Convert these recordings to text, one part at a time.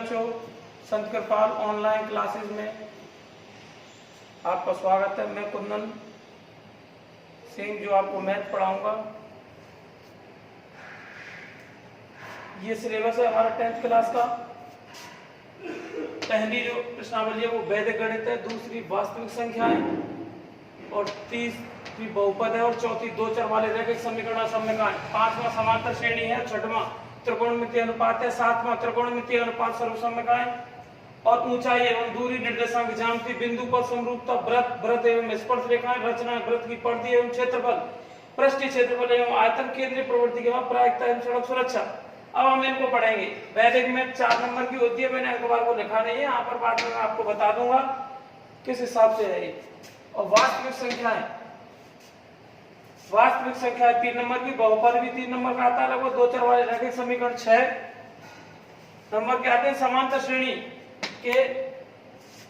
बच्चों, संत कृपाल online classes में आपका स्वागत है। मैं कुंदन सिंह जो आपको मैथ पढ़ाऊंगा। ये सिलेबस है हमारा 10th क्लास का। पहली जो प्रश्नावली है वो वैदिक गणित है, दूसरी वास्तविक संख्याएं और तीसरी बहुपद है और चौथी दो चर वाले रैखिक समीकरण समीकरण। पांचवा समांतर श्रेणी है, छठवां त्रिकोणमितीय अनुपात है, सातवां त्रिकोणमितीय अनुपात सर्वसमीकरण और ऊंचाई एवं दूरी निर्देशांक ज्यामिति बिंदु पर समरूपता वृत्त एवं स्पर्श रेखाएं रचना वृत्त की परिधि एवं क्षेत्रफल पृष्ठीय क्षेत्रफल एवं आयतन केंद्रीय प्रवृत्ति के बाद प्रायिकता एवं सड़क सुरक्षा। अब हम इनको पढ़ेंगे। वैदिक में 4 नंबर की होती है, मैंने अखबार को लिखा नहीं है, यहाँ पर बाद में आपको बता दूंगा किस हिसाब से है। और वास्तविक संख्या 3 नंबर की, बहुपद भी 3 नंबर का आता है, लगभग दो चर वाले रैखिक समीकरण 6 नंबर के आते हैं। समांतर श्रेणी के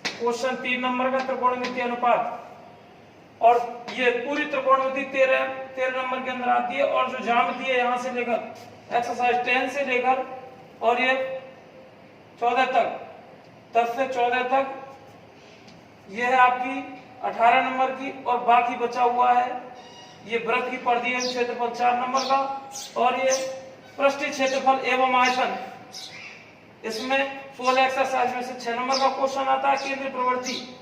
क्वेश्चन 3 नंबर का त्रिकोणमितीय अनुपात, और ये पूरी त्रिकोणमिति 13 नंबर के अंदर आती है। और जो ज्यामिति है यहाँ से लेकर एक्सरसाइज 10 से लेकर और ये 14 तक, 10 से 14 तक ये है आपकी 18 नंबर की। और बाकी बचा हुआ है ये वृत्त की परिधि एवं क्षेत्रफल 4 नंबर का, और ये पृष्ठीय क्षेत्रफल एवं आयतन, इसमें 16 एक्सरसाइज में से 6 नंबर का क्वेश्चन आता है। केंद्रीय प्रवृत्ति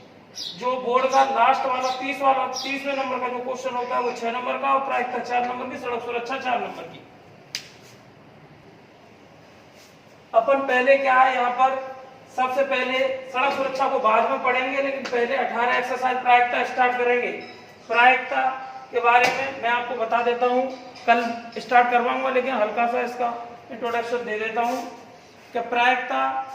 जो बोर्ड का लास्ट वाला 30वें नंबर का जो क्वेश्चन होता है वो 6 नंबर का, और प्रायिकता 4 नंबर की, सड़क सुरक्षा 4 नंबर की। अपन पहले क्या है यहाँ पर, सबसे पहले सड़क सुरक्षा को बाद में पढ़ेंगे, लेकिन पहले 18 एक्सरसाइज प्रायिकता स्टार्ट करेंगे। प्रायिकता के बारे में मैं आपको बता देता हूँ, कल स्टार्ट करवाऊंगा, लेकिन हल्का सा इसका इंट्रोडक्शन दे देता हूँ कि प्रायिकता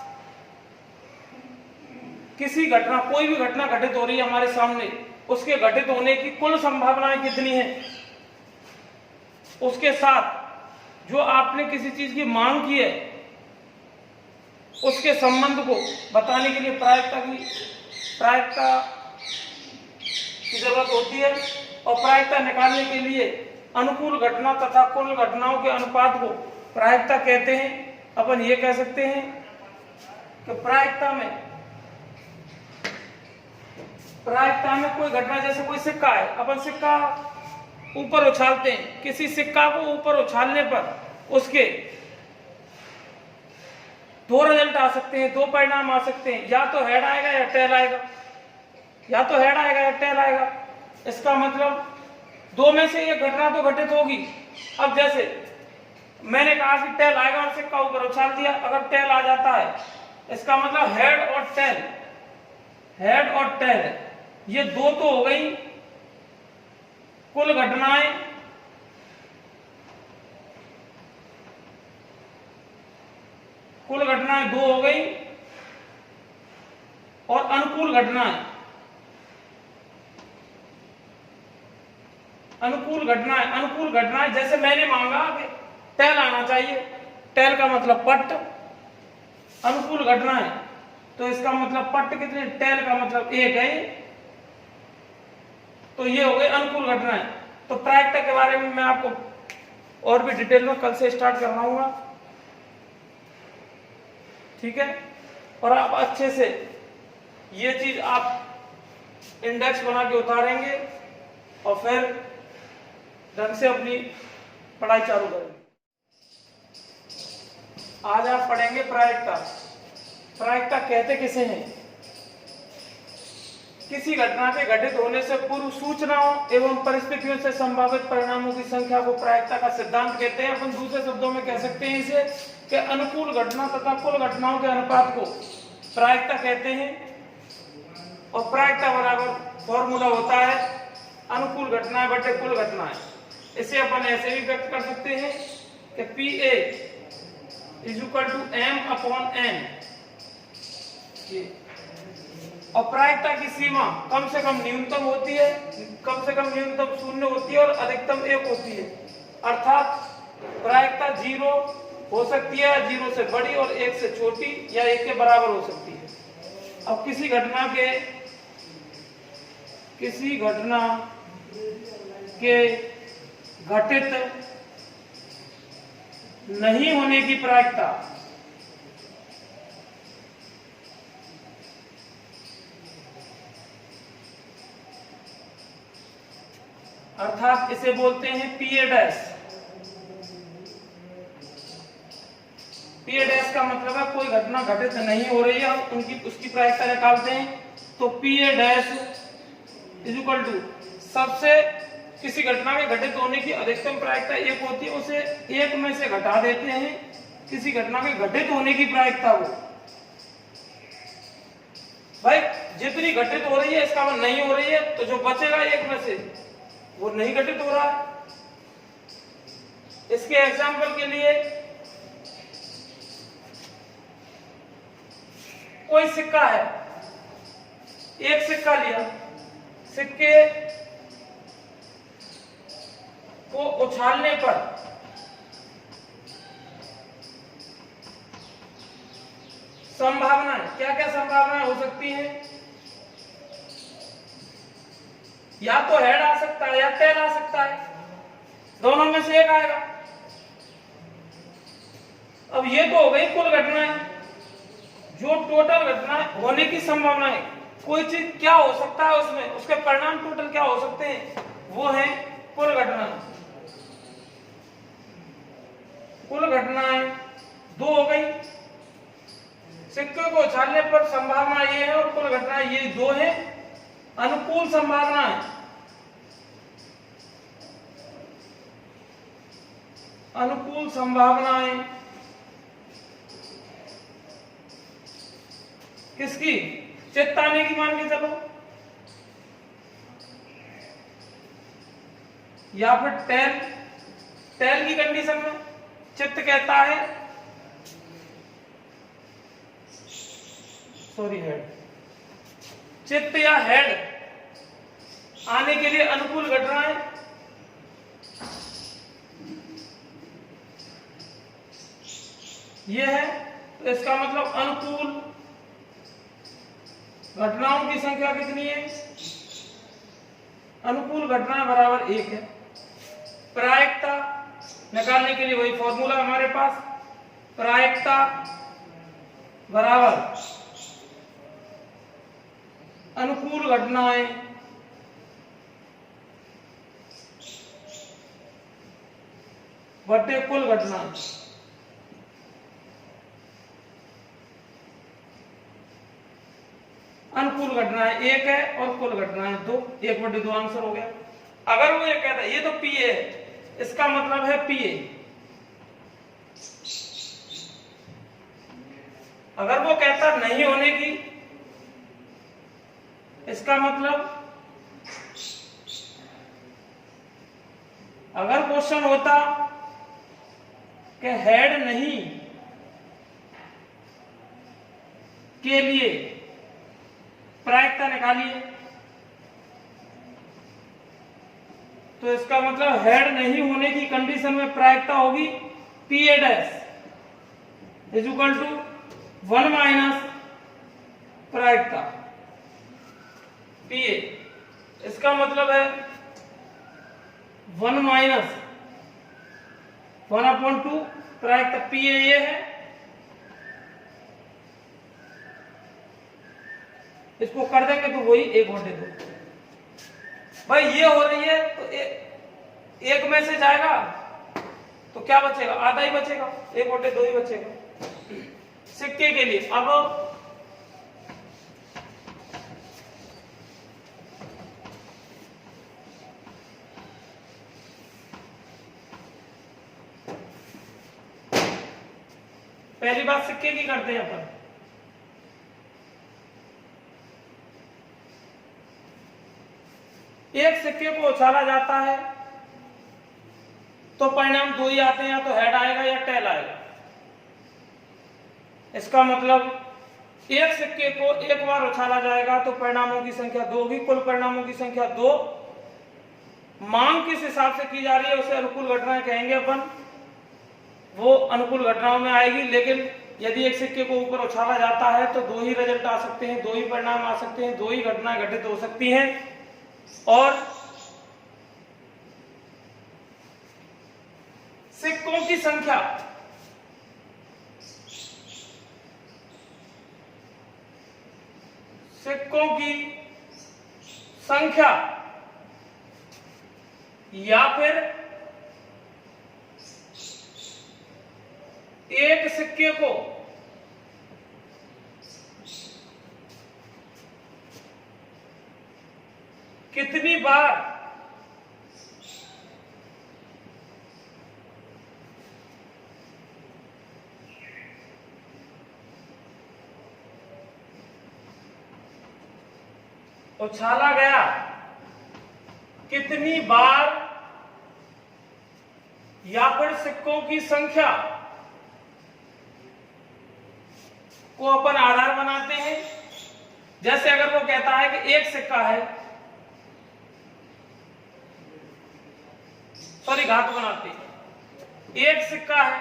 किसी घटना, कोई भी घटना घटित हो रही है हमारे सामने, उसके घटित होने की कुल संभावनाएं कितनी है, उसके साथ जो आपने किसी चीज की मांग की है उसके संबंध को बताने के लिए प्रायिकता की जरूरत होती है। और प्रायिकता निकालने के लिए अनुकूल घटना तथा कुल घटनाओं के अनुपात को प्रायिकता कहते हैं। अपन ये कह सकते हैं कि प्रायिकता में कोई घटना, जैसे कोई सिक्का है, अपन सिक्का ऊपर उछालते हैं, किसी सिक्का को ऊपर उछालने पर उसके दो रिजल्ट आ सकते हैं, दो परिणाम आ सकते हैं, या तो हेड आएगा या टेल आएगा, इसका मतलब दो में से एक घटना तो घटित होगी। अब जैसे मैंने कहा कि टेल आएगा और सिक्का ऊपर उछाल दिया, अगर टेल आ जाता है इसका मतलब हेड और टेल ये दो तो हो गई कुल घटनाएं, दो हो गई, और अनुकूल घटनाएं जैसे मैंने मांगा कि टेल आना चाहिए, टेल का मतलब पट्ट। अनुकूल घटनाएं तो इसका मतलब पट्ट कितने, टेल का मतलब 1 है, तो ये हो गए अनुकूल घटनाएं। तो प्रायिकता के बारे में मैं आपको और भी डिटेल में कल से स्टार्ट करवाऊंगा, ठीक है। और आप अच्छे से ये चीज आप इंडेक्स बना के उतारेंगे और फिर ढंग से अपनी पढ़ाई चालू करेंगे। आज आप पढ़ेंगे प्रायिकता कहते किसे हैं? किसी घटना के घटित होने से पूर्व सूचनाओं एवं परिस्थितियों से संभावित परिणामों की संख्या को प्रायिकता का सिद्धांत कहते हैं। अपन दूसरे शब्दों में कह सकते हैं इसे कि अनुकूल घटना तथा कुल घटनाओं के अनुपात को प्रायिकता कहते हैं। और प्रायिकता बराबर फॉर्मूला होता है अनुकूल घटनाएं बटे कुल घटनाएं। इसे अपन ऐसे भी व्यक्त कर सकते हैं कि PA = M/N। और प्रायिकता की सीमा कम से कम न्यूनतम होती है, कम से कम न्यूनतम 0 होती है और अधिकतम 1 होती है। अर्थात प्रायिकता 0 हो सकती है, 0 से बड़ी, और 1 से छोटी या 1 के बराबर हो सकती है। अब किसी घटना के घटित नहीं होने की प्रायिकता अर्थात इसे बोलते हैं पीए डैश। पीए डैश का मतलब है कोई घटना घटित नहीं हो रही है, उनकी उसकी प्रायिकता निकालते हैं। तो पीए डैश इज इक्वल टू सबसे किसी घटना के घटित होने की अधिकतम प्रायिकता एक होती है, उसे एक में से घटा देते हैं किसी घटना के घटित होने की प्रायिकता को। भाई जितनी घटित हो रही है इसका मतलब नहीं हो रही है, तो जो बचेगा एक में से वो नहीं घटित हो रहा है। इसके एग्जांपल के लिए कोई सिक्का है, एक सिक्का लिया, सिक्के को उछालने पर संभावनाएं क्या क्या संभावनाएं हो सकती हैं? या तो हेड आ सकता है या टेल आ सकता है, दोनों में से एक आएगा। अब ये तो हो गई कुल घटनाएं, जो टोटल घटना होने की संभावना है। कोई चीज क्या हो सकता है उसमें, उसके परिणाम टोटल क्या हो सकते हैं, वो है कुल घटनाएं। कुल घटनाएं दो हो गई, सिक्के को उछालने पर संभावना ये है और कुल घटनाएं ये दो है। अनुकूल संभावनाएं, अनुकूल संभावनाएं किसकी? चित्त आने की मान के चलो, या फिर टेल। टेल की कंडीशन में चित्त कहता है, सॉरी हेड, चित्त या हेड आने के लिए अनुकूल घटनाएं ये है। तो इसका मतलब अनुकूल घटनाओं की संख्या कितनी है? अनुकूल घटनाएं बराबर एक है। प्रायिकता निकालने के लिए वही फॉर्मूला हमारे पास, प्रायिकता बराबर अनुकूल घटनाएं बटे कुल घटनाएं। अनुकूल घटनाएं एक है और कुल घटनाएं दो, 1/2 आंसर हो गया। अगर वो ये कहता है ये तो पीए है, इसका मतलब है पीए। अगर वो कहता नहीं होने की, इसका मतलब अगर क्वेश्चन होता कि हेड नहीं के लिए प्रायिकता निकालिए, तो इसका मतलब हेड नहीं होने की कंडीशन में प्रायिकता होगी PA dash is equal to 1 minus प्रायिकता पीए। इसका मतलब है 1 माइनस 1/2 प्रायिकता पीए ये है। इसको कर देंगे तो वही 1/2। भाई ये हो रही है तो एक में से जाएगा तो क्या बचेगा? आधा ही बचेगा, 1/2 ही बचेगा सिक्के के लिए। अब पहली बात सिक्के की करते हैं अपन। एक सिक्के को उछाला जाता है तो परिणाम दो ही आते हैं, या तो हेड आएगा या टेल आएगा। इसका मतलब एक सिक्के को एक बार उछाला जाएगा तो परिणामों की संख्या 2 होगी, कुल परिणामों की संख्या 2। मांग किस हिसाब से की जा रही है उसे अनुकूल घटनाएं कहेंगे अपन, वो अनुकूल घटनाओं में आएगी। लेकिन यदि एक सिक्के को ऊपर उछाला जाता है तो 2 ही रिजल्ट आ सकते हैं, 2 ही परिणाम आ सकते हैं, 2 ही घटनाएं घटित हो सकती हैं। और सिक्कों की संख्या या फिर एक सिक्के को कितनी बार उछाला गया, कितनी बार, या फिर सिक्कों की संख्या को अपन आधार बनाते हैं। जैसे अगर वो कहता है कि एक सिक्का है, सॉरी घात बनाते हैं, एक सिक्का है,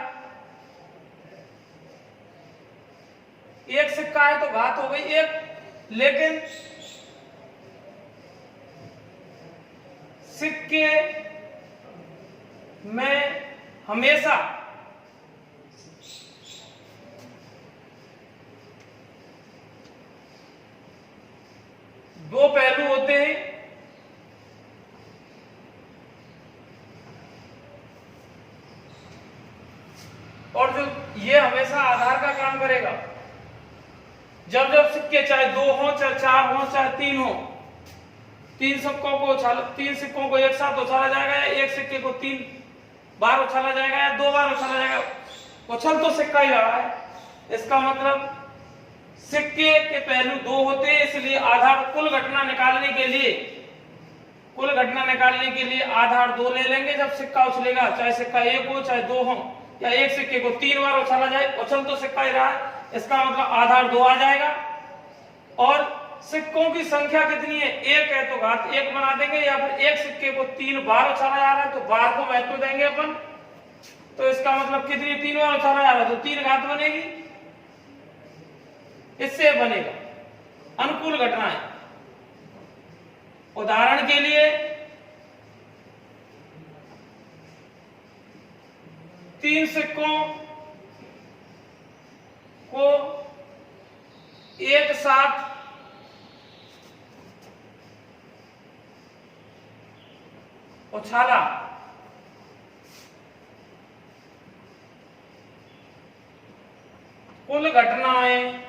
एक सिक्का है तो घात हो गई एक, लेकिन सिक्के में हमेशा दो पहलू होते हैं, और जो ये हमेशा आधार का काम करेगा। जब जब सिक्के चाहे दो हो, चाहे चार हो, चाहे तीन हो, तीन सिक्कों को एक साथ उछाला जाएगा, या एक सिक्के को 3 बार उछाला जाएगा, या 2 बार उछाला जाएगा, उछल तो सिक्का ही रहा है। इसका मतलब सिक्के के पहलू 2 होते हैं, इसलिए आधार कुल घटना निकालने के लिए आधार 2 ले लेंगे। जब सिक्का उछलेगा, चाहे सिक्का 1 हो चाहे 2 हो, या एक सिक्के को 3 बार उछाला जाए, उछल तो सिक्का ही रहा है, इसका मतलब आधार 2 आ जाएगा। और सिक्कों की संख्या कितनी है, 1 है तो घात 1 बना देंगे, या फिर एक सिक्के को 3 बार उछाला जा रहा है तो बार को महत्व देंगे अपन, तो इसका मतलब कितनी 3 बार उछाला जा रहा है तो 3 घात बनेगी। इससे बनेगा अनुकूल घटनाएं। उदाहरण के लिए 3 सिक्कों को एक साथ उछाला, कुल घटनाएं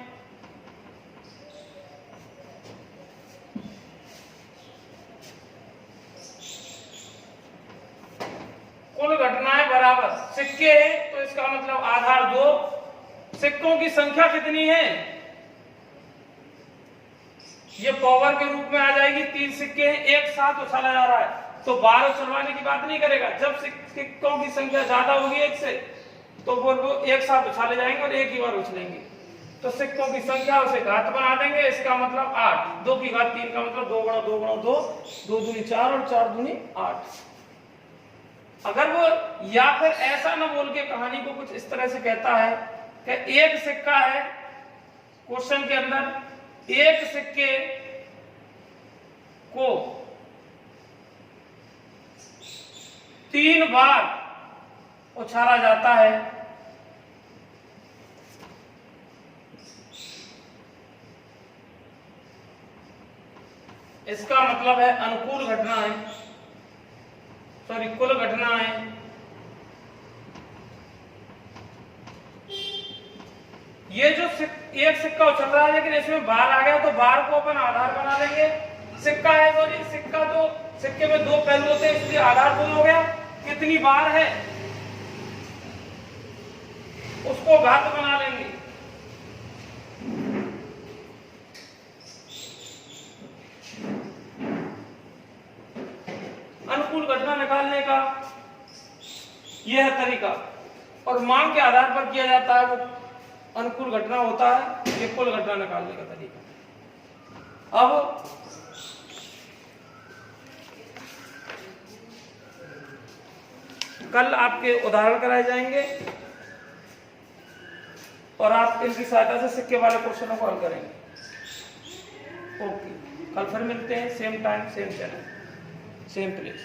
बराबर सिक्के हैं, तो इसका मतलब आधार 2। सिक्कों की संख्या कितनी है, ये पावर के रूप में आ जाएगी। 3 सिक्के हैं, एक साथ उछाला जा रहा है, तो बार उछलवाने की बात नहीं करेगा। जब सिक्कों की संख्या ज्यादा होगी एक से, तो वो एक साथ उछाले जाएंगे और एक ही बार उछलेंगे, तो सिक्कों की संख्या उसे घात बना देंगे। इसका मतलब 8, 2 की घात 3 का मतलब 2 गुणा 2 गुणा 2, 2 दूनी 4 और 4 दूनी 8। अगर वो या फिर ऐसा न बोल के कहानी को कुछ इस तरह से कहता है कि एक सिक्का है, क्वेश्चन के अंदर एक सिक्के को 3 बार उछाला जाता है, इसका मतलब है अनुकूल घटनाएं, सॉरी कुल घटनाएं ये जो एक सिक्का उछल रहा है लेकिन इसमें बार आ गया, तो बार को अपन आधार बना लेंगे। सिक्का है, सॉरी सिक्का तो सिक्के में 2 पहलू होते हैं, इसलिए आधार 2 हो गया। कितनी बार है उसको घात बना लेंगे। अनुकूल घटना निकालने का यह है तरीका, और मांग के आधार पर किया जाता है वो अनुकूल घटना होता है, ये कुल घटना निकालने का तरीका। अब कल आपके उदाहरण कराए जाएंगे और आप इनकी सहायता से सिक्के वाले क्वेश्चनों को हल करेंगे। ओके, कल फिर मिलते हैं, same time same channel same place.